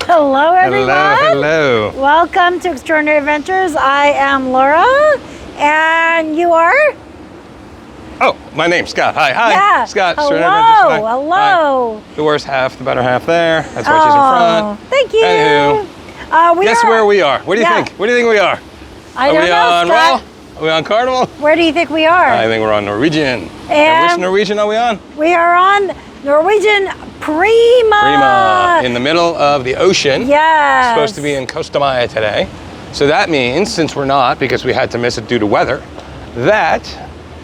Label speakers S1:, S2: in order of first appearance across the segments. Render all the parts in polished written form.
S1: Hello, everyone.
S2: Hello.
S1: Welcome to Extraordinary Adventures. I am Laura, and you are?
S2: Oh, my name's Scott. Hi.
S1: Yeah.
S2: Scott.
S1: Hello.
S2: Hi.
S1: Hello.
S2: Hi. The worst half, the better half there. That's why she's in front.
S1: Thank you.
S2: Anywho, guess where we are? What do you think? Where do you think we are?
S1: I don't know,
S2: Are we on
S1: Scott.
S2: Rail? Are we on Carnival?
S1: Where do you think we are?
S2: I think we're on Norwegian.
S1: And
S2: which Norwegian are we on?
S1: We are on Norwegian Prima.
S2: Prima, in the middle of the ocean.
S1: Yes.
S2: Supposed to be in Costa Maya today. So that means, since we're not, because we had to miss it due to weather, that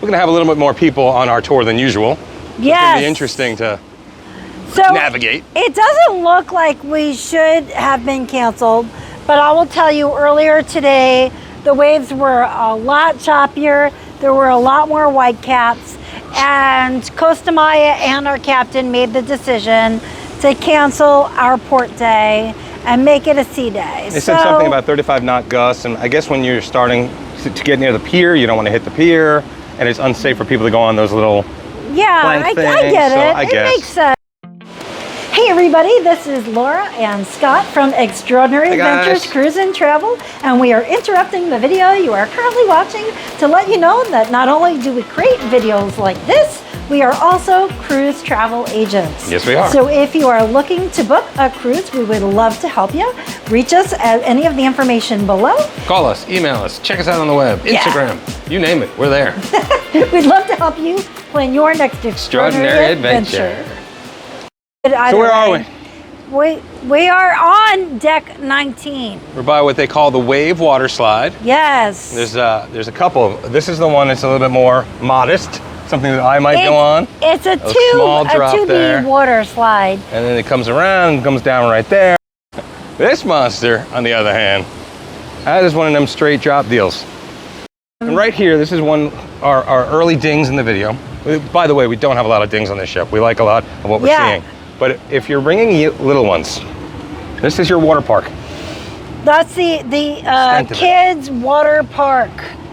S2: we're gonna have a little bit more people on our tour than usual.
S1: Yes.
S2: It's gonna be interesting to navigate.
S1: It doesn't look like we should have been canceled, but I will tell you, earlier today, the waves were a lot choppier. There were a lot more white caps, and Costa Maya and our captain made the decision to cancel our port day and make it a sea day.
S2: They said something about 35 knot gusts, and I guess when you're starting to get near the pier, you don't want to hit the pier, and it's unsafe for people to go on those little plank
S1: I
S2: things,
S1: get
S2: so
S1: it.
S2: I
S1: It
S2: guess.
S1: makes sense. Hey everybody, this is Laura and Scott from Extraordinary
S2: Hey guys.
S1: Adventures Cruise and Travel, and we are interrupting the video you are currently watching to let you know that not only do we create videos like this, we are also cruise travel agents.
S2: Yes, we are.
S1: So if you are looking to book a cruise, we would love to help you. Reach us at any of the information below.
S2: Call us, email us, check us out on the web, Instagram, you name it, we're there.
S1: We'd love to help you plan your next extraordinary adventure.
S2: So where are we?
S1: We are on deck 19.
S2: We're by what they call the wave water slide.
S1: Yes.
S2: There's a couple. This is the one that's a little bit more modest, something that I might go on.
S1: It's a
S2: small drop
S1: 2B
S2: there.
S1: water slide.
S2: And then it comes around and comes down right there. This monster, on the other hand, that is one of them straight drop deals. And right here, this is our early dings in the video. By the way, we don't have a lot of dings on this ship. We like a lot of what we're seeing. But if you're bringing little ones, this is your water park.
S1: That's the kids water park.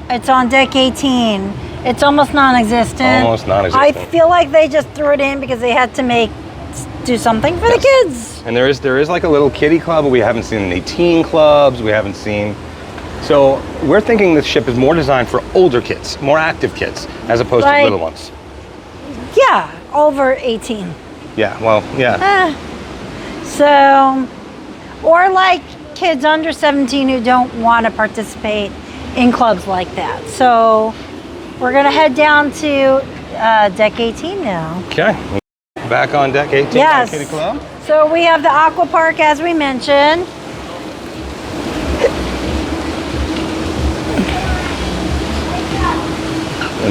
S1: It's on deck 18. It's almost non-existent.
S2: Almost non-existent.
S1: I feel like they just threw it in because they had to do something for the kids.
S2: And there is like a little kiddie club, but we haven't seen any teen clubs. We haven't seen. So we're thinking this ship is more designed for older kids, more active kids, as opposed to little ones.
S1: Yeah, over 18.
S2: Yeah, well, yeah.
S1: Or like kids under 17 who don't want to participate in clubs like that. So we're gonna head down to deck 18 now.
S2: Okay, back on deck 18
S1: Yes.
S2: Kiddie Club.
S1: So we have the aqua park as we mentioned.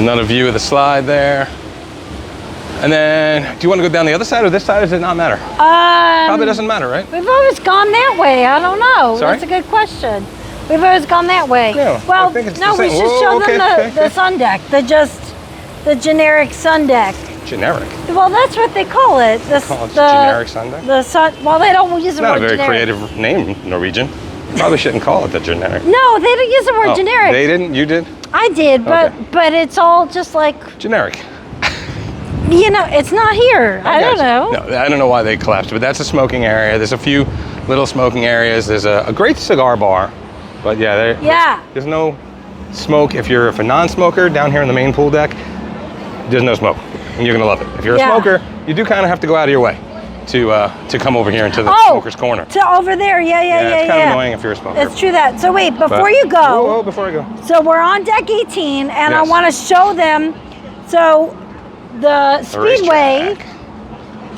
S2: Another view of the slide there. And then, do you want to go down the other side or this side, or does it not matter? Probably doesn't matter, right?
S1: We've always gone that way. I don't know.
S2: Sorry?
S1: That's a good question. We've always gone that way.
S2: Yeah,
S1: well,
S2: I think it's
S1: no,
S2: the
S1: we
S2: same.
S1: should
S2: Whoa,
S1: show
S2: okay,
S1: them the sun deck, the generic sun deck.
S2: Generic.
S1: Well, that's what they call it.
S2: Generic sun deck?
S1: The sun. Well, they don't use the
S2: Not
S1: word
S2: a very
S1: generic.
S2: creative name, Norwegian. Probably shouldn't call it the generic.
S1: No, they don't use the word generic.
S2: They didn't? You did?
S1: I did, but it's all just like,
S2: Generic.
S1: you know, it's not here. I don't know.
S2: No, I don't know why they collapsed, but that's a smoking area. There's a few little smoking areas. There's a great cigar bar, but there's no smoke. If you're a non-smoker down here in the main pool deck, there's no smoke, and you're gonna love it. If you're a smoker, you do kind of have to go out of your way to come over here into the smoker's corner.
S1: To over there, yeah.
S2: It's kind of annoying if you're a smoker.
S1: It's true that. So wait, before you go.
S2: Whoa, before I go.
S1: So we're on deck 18, and I want to show them. So the Speedway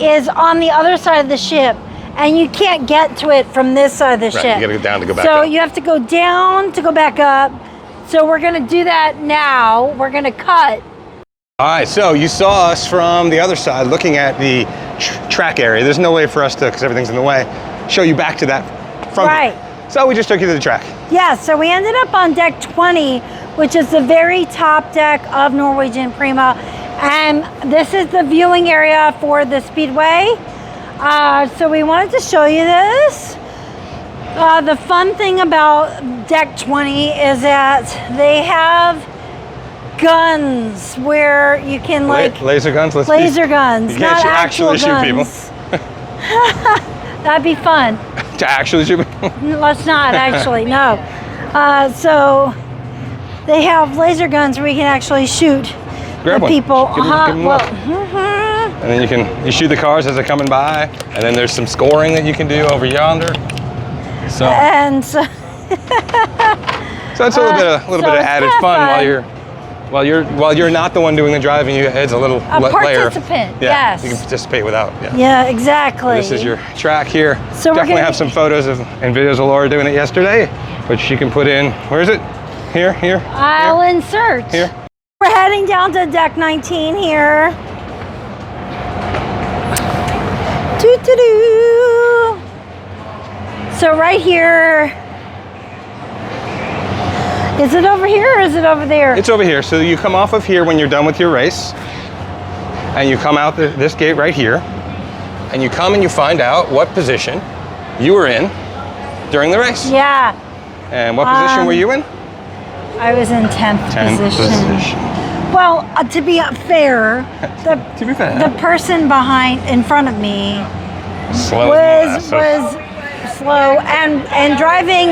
S1: is on the other side of the ship, and you can't get to it from this side of the ship.
S2: You gotta go down to go back
S1: up. So
S2: up.
S1: you have to go down to go back up. So we're gonna do that now. We're gonna cut.
S2: All right, so you saw us from the other side looking at the track area. There's no way for us to, because everything's in the way, show you back to that from here. So we just took you to the track.
S1: Yeah, so we ended up on deck 20, which is the very top deck of Norwegian Prima. And this is the viewing area for the Speedway. So we wanted to show you this. The fun thing about deck 20 is that they have guns where you can
S2: laser guns.
S1: Laser guns,
S2: you
S1: not
S2: can't
S1: actual
S2: actually
S1: guns.
S2: shoot people.
S1: That'd be fun.
S2: To actually shoot?
S1: Let's not actually, no. So they have laser guns where you can actually shoot
S2: Grab
S1: the
S2: one.
S1: people.
S2: Give 'em
S1: Well,
S2: and then you shoot the cars as they're coming by, and then there's some scoring that you can do over yonder. So
S1: and so,
S2: so it's a little bit of
S1: it's
S2: added
S1: kinda
S2: fun while you're not the one doing the driving. You adds a little layer.
S1: participant.
S2: Yeah,
S1: Yes.
S2: you can participate without. Yeah.
S1: Yeah, exactly.
S2: This is your track here.
S1: So we're
S2: Definitely
S1: gonna-
S2: have some photos and videos of Laura doing it yesterday, but she can put in. Where is it? Here.
S1: I'll insert.
S2: Here.
S1: We're heading down to deck 19 here. Doo-doo-doo. So right here, is it over here or is it over there?
S2: It's over here. So you come off of here when you're done with your race, and you come out this gate right here, and you come and you find out what position you were in during the race.
S1: Yeah,
S2: And what position were you in?
S1: I was in 10th
S2: 10th position.
S1: Well, to be fair,
S2: To be fair.
S1: the person in front of me
S2: Slow
S1: was slow and driving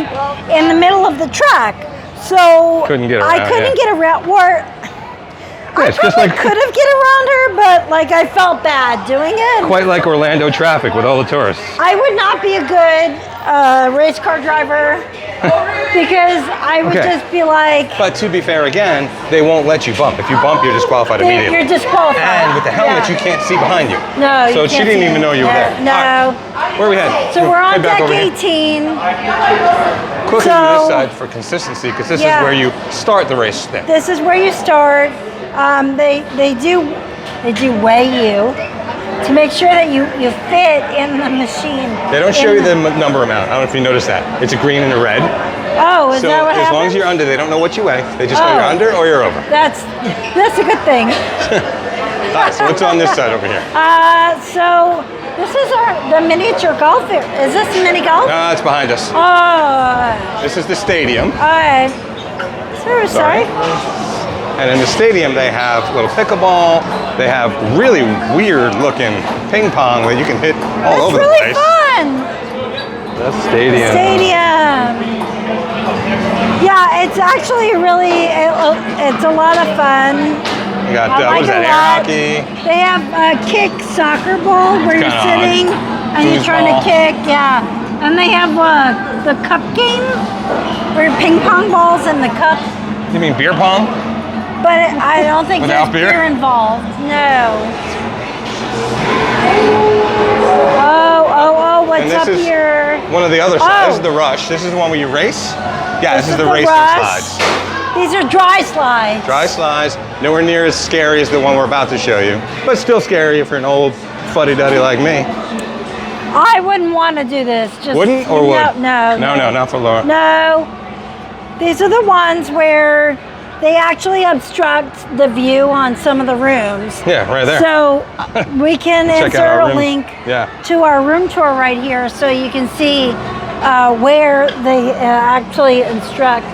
S1: in the middle of the track. So
S2: Couldn't get
S1: I
S2: around,
S1: couldn't
S2: yeah.
S1: get around. Or I
S2: it's just
S1: probably
S2: like-
S1: could have get around her, but like I felt bad doing it.
S2: Quite like Orlando traffic with all the tourists.
S1: I would not be a good race car driver because I would
S2: Okay.
S1: just be like,
S2: But to be fair again, they won't let you bump. If you bump, you're disqualified immediately.
S1: you're disqualified.
S2: And with the helmet,
S1: Yeah.
S2: you can't see behind you.
S1: No,
S2: So
S1: you
S2: she
S1: can't
S2: didn't
S1: see
S2: even
S1: it.
S2: know you were there.
S1: No.
S2: All right. Where are we headed?
S1: So we're on
S2: Head back
S1: deck
S2: over here.
S1: 18.
S2: Quickly to
S1: So-
S2: this side for consistency, because this
S1: Yeah.
S2: is where you start the race then.
S1: This is where you start. They do weigh you to make sure that you fit in the machine.
S2: They don't show you the number amount. I don't know if you noticed that. It's a green and a red.
S1: Oh, is
S2: So
S1: that what
S2: as
S1: happens?
S2: long as you're under, they don't know what you weigh. They just know
S1: Oh.
S2: you're under or you're over.
S1: That's a good thing.
S2: All right, so what's on this side over here?
S1: So this is the miniature golf area. Is this mini golf?
S2: No, it's behind us.
S1: Oh,
S2: This is the stadium.
S1: alright. Sorry.
S2: And in the stadium, they have little pickleball. They have really weird looking ping pong that you can hit all
S1: It's
S2: over
S1: really
S2: the place.
S1: fun.
S2: The stadium.
S1: Stadium. Yeah, it's actually really, it's a lot of fun.
S2: You got,
S1: I
S2: what is
S1: like
S2: that,
S1: it a
S2: air
S1: lot.
S2: hockey?
S1: They have a kick soccer ball where you're
S2: kinda
S1: sitting and you're trying
S2: Foosball.
S1: to kick, yeah. And they have the cup game where ping pong balls in the cup,
S2: You mean beer pong?
S1: but I don't think
S2: Without
S1: there's
S2: beer?
S1: beer involved. No. Oh, what's
S2: And this
S1: up
S2: is
S1: here?
S2: one of the other sides.
S1: Oh.
S2: This is the rush. This is the one where you race. Yeah, this is the racing
S1: rush.
S2: slides.
S1: These are dry slides.
S2: Dry slides. Nowhere near as scary as the one we're about to show you, but still scary if you're an old fuddy-duddy like me.
S1: I wouldn't want to do this. Just
S2: Wouldn't or would?
S1: No,
S2: not for Laura.
S1: No. These are the ones where they actually obstruct the view on some of the rooms.
S2: Yeah, right there.
S1: So we can
S2: Check out our
S1: insert a
S2: room.
S1: link
S2: Yeah.
S1: to our room tour right here so you can see where they actually instruct.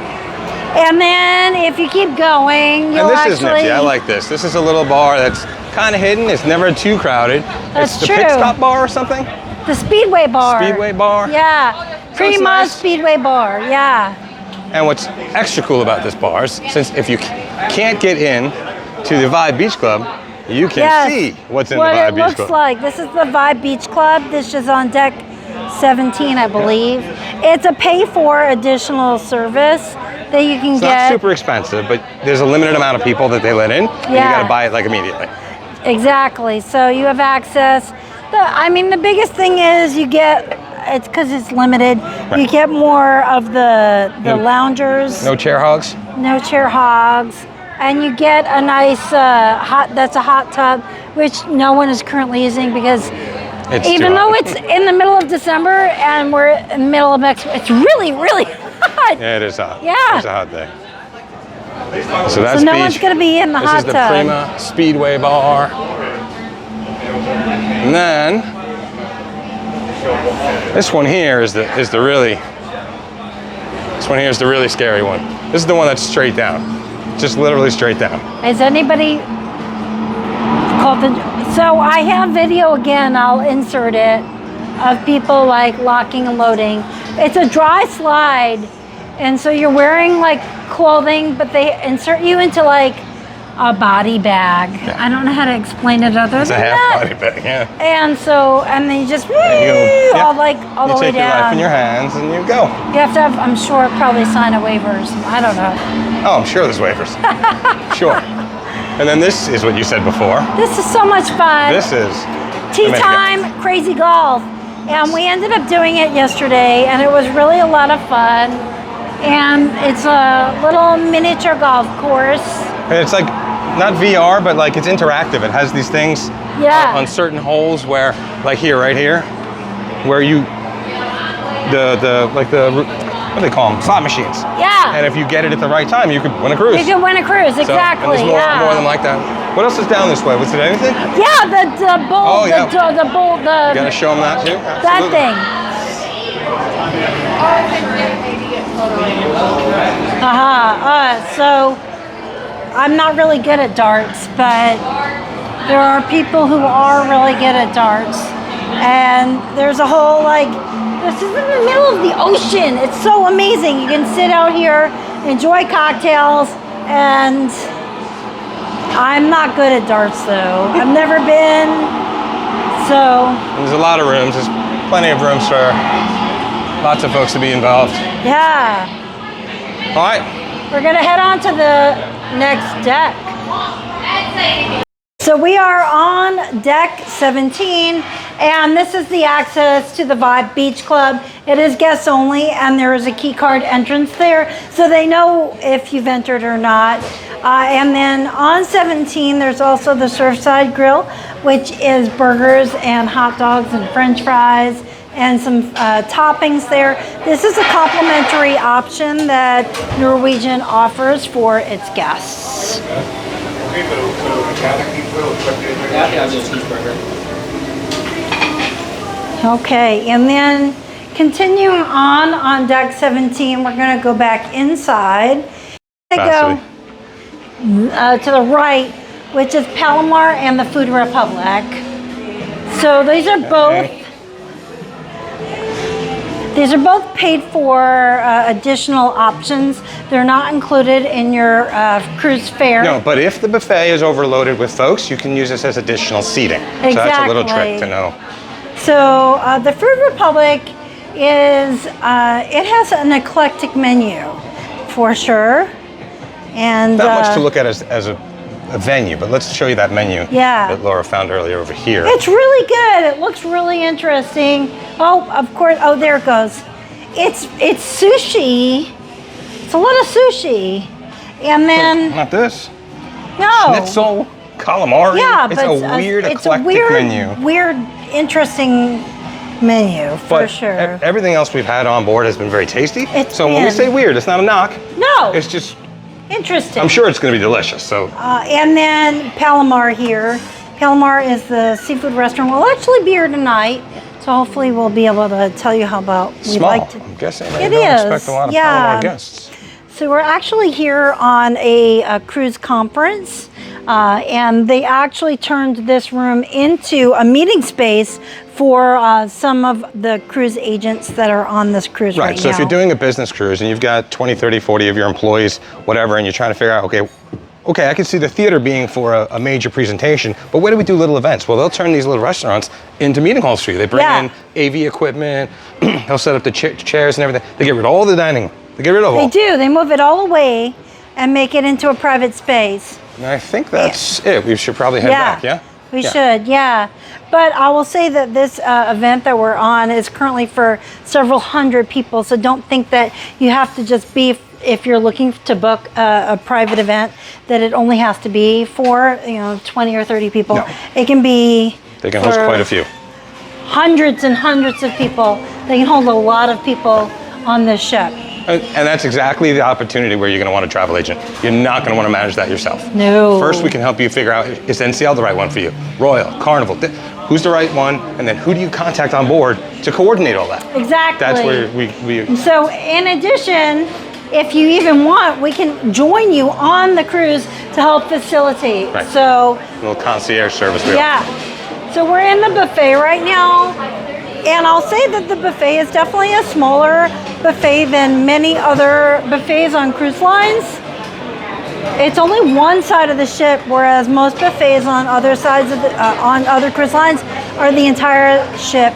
S1: And then if you keep going, you'll
S2: And this
S1: actually...
S2: is nifty. I like this. This is a little bar that's kind of hidden. It's never too crowded.
S1: That's
S2: it's the
S1: true.
S2: pit stop bar or something.
S1: The Speedway bar.
S2: Speedway bar.
S1: Yeah.
S2: it's
S1: Prima
S2: nice.
S1: Speedway bar. Yeah.
S2: And what's extra cool about this bar is since if you can't get in to the Vibe Beach Club, you can
S1: Yes.
S2: see what's in
S1: what
S2: the Vibe
S1: it
S2: Beach
S1: looks
S2: Club.
S1: like. This is the Vibe Beach Club. This is on deck 17, I believe. It's a pay-for additional service that you can
S2: It's
S1: get.
S2: not super expensive, but there's a limited amount of people that they let in. And you
S1: Yeah.
S2: got to buy it like immediately.
S1: Exactly. So you have access. The biggest thing is you get, it's because it's limited,
S2: Right.
S1: you get more of the loungers,
S2: No chair hogs.
S1: no chair hogs, and you get a nice that's a hot tub, which no one is currently using because
S2: It's
S1: even
S2: too
S1: though
S2: hot.
S1: it's in the middle of December and we're in the middle of Mexico, it's really, really hot.
S2: Yeah, it is hot.
S1: Yeah.
S2: It's a hot day. So that's
S1: So no
S2: beach.
S1: one's gonna be in the
S2: This
S1: hot
S2: is the
S1: tub.
S2: Prima Speedway bar. And then this one here is the really scary one. This is the one that's straight down. Just literally straight down.
S1: Is anybody called the? So I have video again. I'll insert it. of people like locking and loading. It's a dry slide, and so you're wearing like clothing, but they insert you into like a body bag. Yeah. I don't know how to explain it other
S2: than that. It's a half body bag, yeah.
S1: And so, and then you just all the way down.
S2: You take your life in your hands and you go.
S1: You have to have, I'm sure, probably sign a waivers. I don't know.
S2: Oh, I'm sure there's waivers. Sure. And then this is what you said before.
S1: This is so much fun.
S2: This is
S1: tea time, crazy golf. And we ended up doing it yesterday, and it was really a lot of fun. And it's a little miniature golf course.
S2: And it's like, not VR, but like it's interactive. It has these things on certain holes where, like here, right here, where you, what do they call them? Slot machines.
S1: Yeah.
S2: And if you get it at the right time, you could win a cruise.
S1: You can win a cruise, exactly.
S2: So, and there's more than like that. What else is down this way? Was it anything?
S1: Yeah, the bull,
S2: you
S1: gotta
S2: show them that too?
S1: That thing. So I'm not really good at darts, but there are people who are really good at darts. And there's a whole this is in the middle of the ocean. It's so amazing. You can sit out here, enjoy cocktails, and I'm not good at darts though. I've never been, so.
S2: There's a lot of rooms. There's plenty of rooms for lots of folks to be involved.
S1: Yeah.
S2: All right.
S1: We're gonna head on to the next deck. So we are on deck 17, and this is the access to the Vibe Beach Club. It is guests only, and there is a key card entrance there, so they know if you've entered or not. And then on 17, there's also the Surfside Grill, which is burgers and hot dogs and French fries and some toppings there. This is a complimentary option that Norwegian offers for its guests. Okay, and then continuing on deck 17, we're gonna go back inside. Go to the right, which is Palomar and the Food Republic. So these are both paid for additional options. They're not included in your cruise fare.
S2: No, but if the buffet is overloaded with folks, you can use this as additional seating.
S1: Exactly.
S2: So that's a little trick to know.
S1: So the Food Republic is, it has an eclectic menu for sure. And
S2: not much to look at as a venue, but let's show you that menu that Laura found earlier over here.
S1: It's really good. It looks really interesting. Oh, of course. Oh, there it goes. It's sushi. It's a lot of sushi. And then...
S2: Not this.
S1: No.
S2: Schnitzel, calamari.
S1: Yeah,
S2: it's a weird, eclectic menu.
S1: Weird, interesting menu, for sure.
S2: Everything else we've had on board has been very tasty. When we say weird, it's not a knock.
S1: No.
S2: It's just...
S1: interesting.
S2: I'm sure it's going to be delicious. So.
S1: And then Palomar here. Palomar is the seafood restaurant. We'll actually be here tonight, so hopefully we'll be able to tell you how about we'd like to.
S2: I'm guessing
S1: it
S2: don't
S1: is.
S2: expect a lot of Palomar guests.
S1: So we're actually here on a cruise conference, and they actually turned this room into a meeting space for some of the cruise agents that are on this cruise right now.
S2: So if you're doing a business cruise and you've got 20, 30, 40 of your employees, whatever, and you're trying to figure out, okay, I can see the theater being for a major presentation, but where do we do little events? Well, they'll turn these little restaurants into meeting halls for you. They bring in AV equipment, they'll set up the chairs and everything. They get rid of all the dining. They get rid of all.
S1: They do. They move it all away and make it into a private space.
S2: And I think that's it. We should probably head back, yeah?
S1: We should, yeah. But I will say that this event that we're on is currently for several hundred people, so don't think that you have to just be, if you're looking to book a private event, that it only has to be for 20 or 30 people.
S2: No.
S1: It can be
S2: They can host quite a few.
S1: Hundreds and hundreds of people. They can hold a lot of people on this ship.
S2: And that's exactly the opportunity where you're going to want a travel agent. You're not going to want to manage that yourself.
S1: No.
S2: First, we can help you figure out, is NCL the right one for you? Royal, Carnival, who's the right one? And then who do you contact on board to coordinate all that?
S1: Exactly.
S2: That's where we
S1: So in addition, if you even want, we can join you on the cruise to help facilitate.
S2: Right.
S1: So
S2: a little concierge service.
S1: Yeah. So we're in the buffet right now. And I'll say that the buffet is definitely a smaller buffet than many other buffets on cruise lines. It's only one side of the ship, whereas most buffets on other sides of on other cruise lines are the entire ship.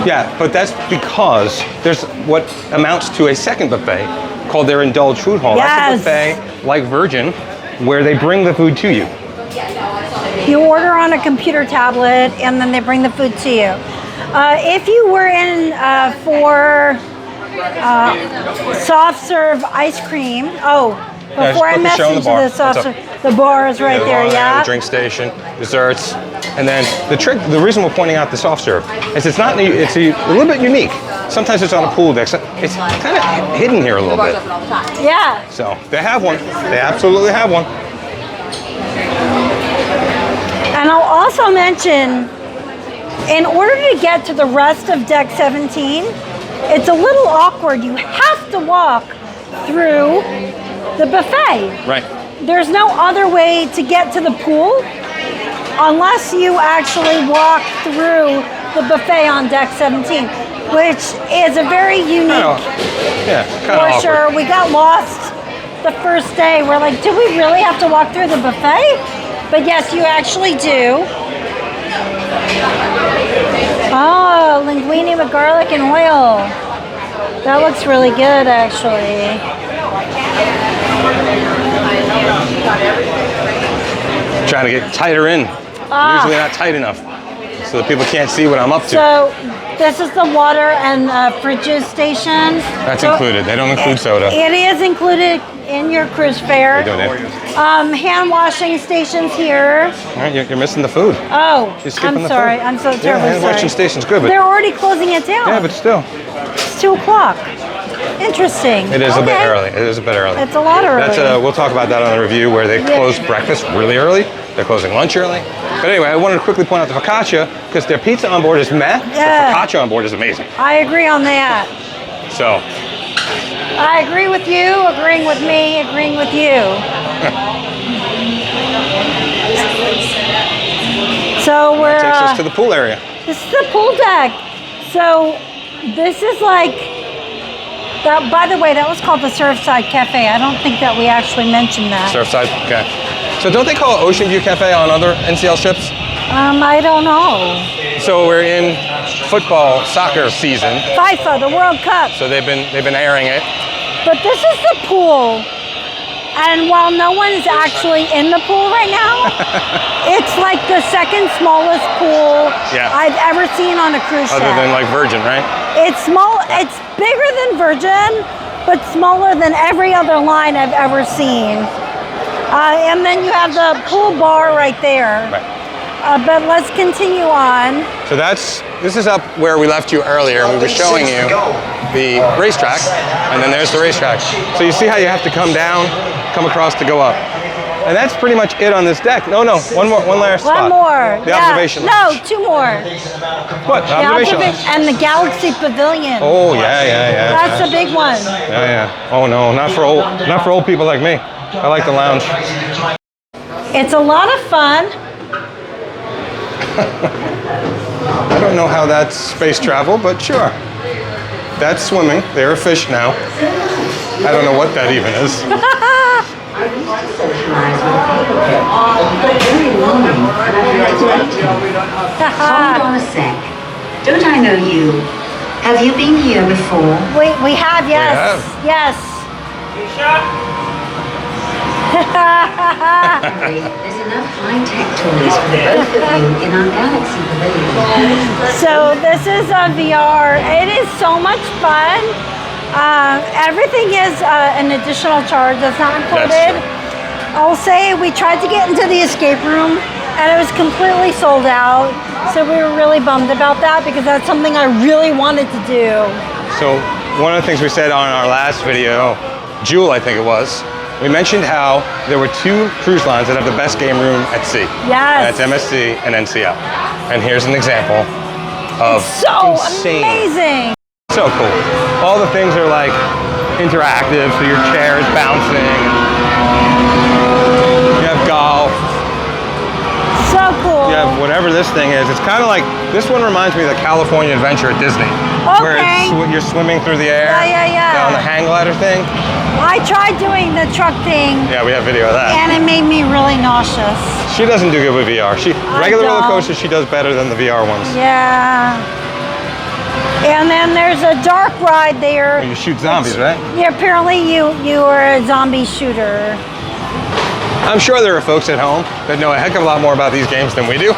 S2: Yeah, but that's because there's what amounts to a second buffet called their indulge food hall.
S1: Yes.
S2: That's a buffet like Virgin, where they bring the food to you.
S1: You order on a computer tablet, and then they bring the food to you. If you were in for soft serve ice cream, before I message you, the soft serve, the bar is right there,
S2: The drink station, desserts, and then the reason we're pointing out the soft serve is it's a little bit unique. Sometimes it's on a pool deck. So it's kind of hidden here a little bit.
S1: Yeah.
S2: So they have one. They absolutely have one.
S1: And I'll also mention, in order to get to the rest of deck 17, it's a little awkward. You have to walk through the buffet.
S2: Right.
S1: There's no other way to get to the pool unless you actually walk through the buffet on deck 17, which is a very unique
S2: awkward.
S1: We got lost the first day. We're like, do we really have to walk through the buffet? But yes, you actually do. Oh, linguine with garlic and oil. That looks really good, actually.
S2: Trying to get tighter in. Usually not tight enough, so that people can't see what I'm up to.
S1: So this is the water and fridge station.
S2: That's included. They don't include soda.
S1: It is included in your cruise fare.
S2: They don't.
S1: Hand washing stations here.
S2: All right, you're missing the food.
S1: Oh,
S2: I'm
S1: sorry. I'm so terribly sorry.
S2: Hand washing station's good, but
S1: they're already closing it down.
S2: yeah, but still.
S1: It's 2 o'clock. Interesting.
S2: It is a bit early. It is a bit early.
S1: It's a lot early.
S2: We'll talk about that on the review where they close breakfast really early. They're closing lunch early. But anyway, I wanted to quickly point out the focaccia because their pizza on board is meh.
S1: Yeah.
S2: The focaccia on board is amazing.
S1: I agree on that.
S2: So.
S1: I agree with you, agreeing with me, agreeing with you. So we're
S2: That takes us to the pool area.
S1: This is the pool deck. So this is like that. By the way, that was called the Surfside Cafe. I don't think that we actually mentioned that.
S2: Surfside, okay. So don't they call it Ocean View Cafe on other NCL ships?
S1: I don't know.
S2: So we're in football, soccer season.
S1: FIFA, the World Cup.
S2: So they've been airing it.
S1: But this is the pool. And while no one's actually in the pool right now, it's like the second smallest pool I've ever seen on a cruise ship.
S2: Other than like Virgin, right?
S1: It's small. It's bigger than Virgin, but smaller than every other line I've ever seen. And then you have the pool bar right there.
S2: Right.
S1: But let's continue on.
S2: So this is up where we left you earlier. We were showing you the racetrack, and then there's the racetrack. So you see how you have to come down, come across to go up. And that's pretty much it on this deck. No, one last spot.
S1: One more.
S2: The observation
S1: lounge. No, 2 more.
S2: What? The observation lounge.
S1: And the Galaxy Pavilion.
S2: Oh, yeah.
S1: That's a big one.
S2: Yeah. Oh no, not for old people like me. I like the lounge.
S1: It's a lot of fun.
S2: I don't know how that's space travel, but sure. That's swimming. They're a fish now. I don't know what that even is.
S3: Hold on a sec. Don't I know you? Have you been here before?
S1: We have, yes. Yes.
S3: There's enough high-tech toys for the both of you in our Galaxy Pavilion.
S1: So this is a VR. It is so much fun. Everything is an additional charge that's not included. I'll say we tried to get into the escape room and it was completely sold out. So we were really bummed about that because that's something I really wanted to do.
S2: So one of the things we said on our last video, Jewel I think it was, we mentioned how there were 2 cruise lines that have the best game room at sea.
S1: Yes.
S2: And that's MSC and NCL. And here's an example of
S1: so amazing.
S2: So cool. All the things are like interactive, so your chair is bouncing. You have golf.
S1: So cool.
S2: You have thing is, it's kind of like, this one reminds me of the California Adventure at Disney. Where you're swimming through the air.
S1: Yeah.
S2: Down the hang glider thing.
S1: I tried doing the truck thing.
S2: Yeah, we have video of that.
S1: And it made me really nauseous.
S2: She doesn't do good with VR. Regular roller coasters, she does better than the VR ones.
S1: Yeah. And then there's a dark ride there.
S2: Where you shoot zombies, right?
S1: Yeah, apparently you are a zombie shooter.
S2: I'm sure there are folks at home that know a heck of a lot more about these games than we do.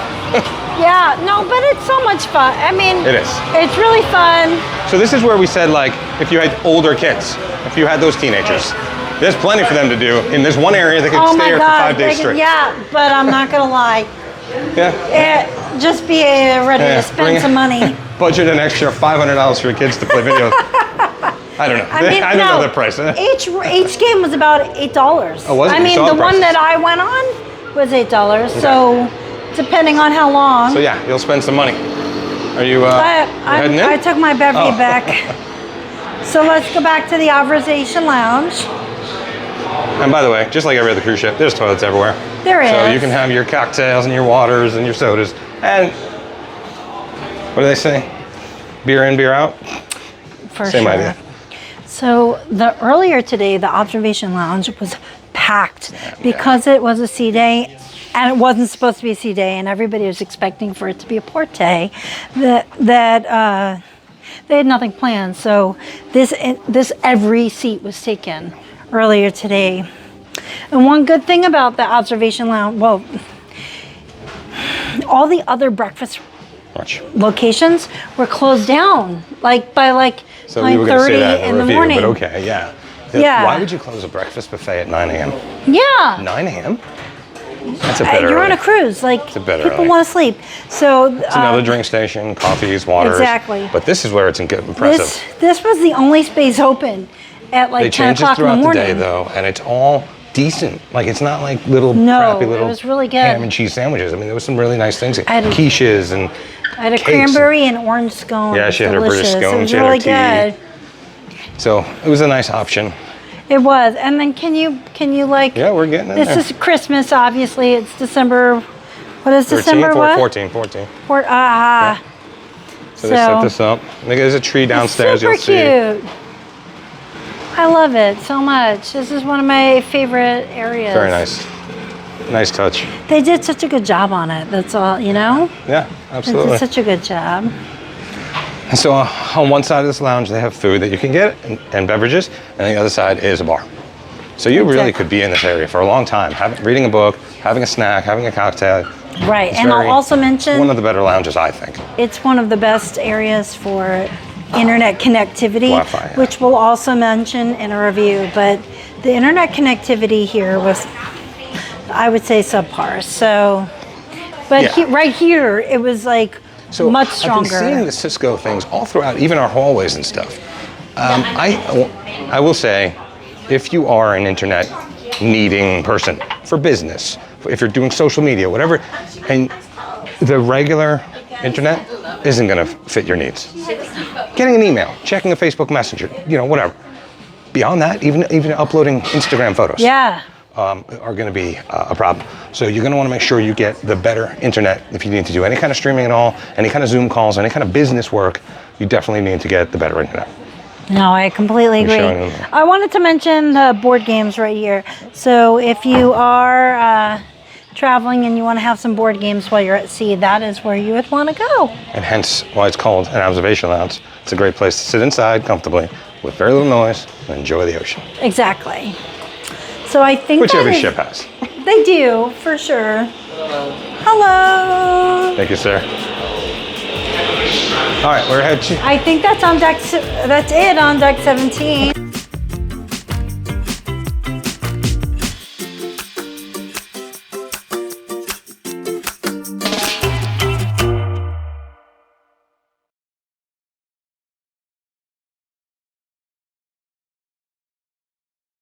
S1: Yeah, no, but it's so much fun. I mean,
S2: it is.
S1: It's really fun.
S2: So this is where we said, like, if you had older kids, if you had those teenagers, there's plenty for them to do in this one area. They could stay here for 5 days straight.
S1: Yeah, but I'm not gonna lie. Just be ready to spend some money.
S2: Budget an extra $500 for your kids to play videos. I don't know. I don't know the price.
S1: Each game was about $8.
S2: Oh, was it?
S1: I mean, the one that I went on was $8. Okay. So depending on how long.
S2: So yeah, you'll spend some money. Are you heading in?
S1: I took my bevy back. So let's go back to the Observation Lounge.
S2: And by the way, just like every other cruise ship, there's toilets everywhere.
S1: There is.
S2: So you can have your cocktails and your waters and your sodas. And what do they say? Beer in, beer out? Same idea. So
S1: earlier today, the Observation Lounge was packed because it was a sea day. And it wasn't supposed to be a sea day, and everybody was expecting for it to be a port day. That they had nothing planned. So this every seat was taken earlier today. And one good thing about the Observation Lounge, well, all the other breakfast locations were closed down, like by 9:30 in the morning.
S2: But okay, yeah. Why would you close a breakfast buffet at 9 a.m.?
S1: Yeah.
S2: 9 a.m.? That's a bit early.
S1: You're on a cruise, like people want to sleep. So
S2: it's another drink station, coffees, waters.
S1: Exactly.
S2: But this is where it's impressive.
S1: This was the only space open at like 10 o'clock in the morning. They change it throughout the day
S2: though, and it's all decent. Like it's not like crappy little
S1: it was really good.
S2: ham and cheese sandwiches. I mean, there was some really nice things. Quiches and
S1: I had a cranberry and orange scone.
S2: Yeah, she had her British scone.
S1: It was
S2: she
S1: really
S2: had her tea.
S1: good.
S2: So it was a nice option.
S1: It was. And then can you like...
S2: Yeah, we're getting in there.
S1: This is Christmas, obviously. It's December... What is
S2: 13,
S1: December what?
S2: 14.
S1: So
S2: they set this up. There's a tree downstairs, you'll see.
S1: Super cute. I love it so much. This is one of my favorite areas.
S2: Very nice. Nice touch.
S1: They did such a good job on it. That's all, you know?
S2: Yeah, absolutely.
S1: They did such a good job.
S2: And so on one side of this lounge, they have food that you can get and beverages, and the other side is a bar. So you really could be in this area for a long time, reading a book, having a snack, having a cocktail.
S1: Right, and I'll also mention...
S2: one of the better lounges, I think.
S1: It's one of the best areas for internet connectivity,
S2: Wi-Fi, yeah.
S1: Which we'll also mention in a review. But the internet connectivity here was, I would say, subpar. So, but right here, it was like much stronger.
S2: I've been seeing the Cisco things all throughout, even our hallways and stuff. I will say, if you are an internet needing person for business, if you're doing social media, whatever, and the regular internet isn't going to fit your needs. Getting an email, checking a Facebook Messenger, whatever. Beyond that, even uploading Instagram photos. Are going to be a problem. So you're going to want to make sure you get the better internet. If you need to do any kind of streaming at all, any kind of Zoom calls, any kind of business work, you definitely need to get the better internet.
S1: No, I completely agree. I wanted to mention the board games right here. So if you are traveling and you want to have some board games while you're at sea, that is where you would want to go.
S2: And hence why it's called an observation lounge. It's a great place to sit inside comfortably with very little noise and enjoy the ocean.
S1: Exactly. So I think
S2: which every ship has.
S1: They do, for sure. Hello.
S2: Thank you, sir. All right, we're ahead.
S1: I think that's on deck. That's it on deck 17.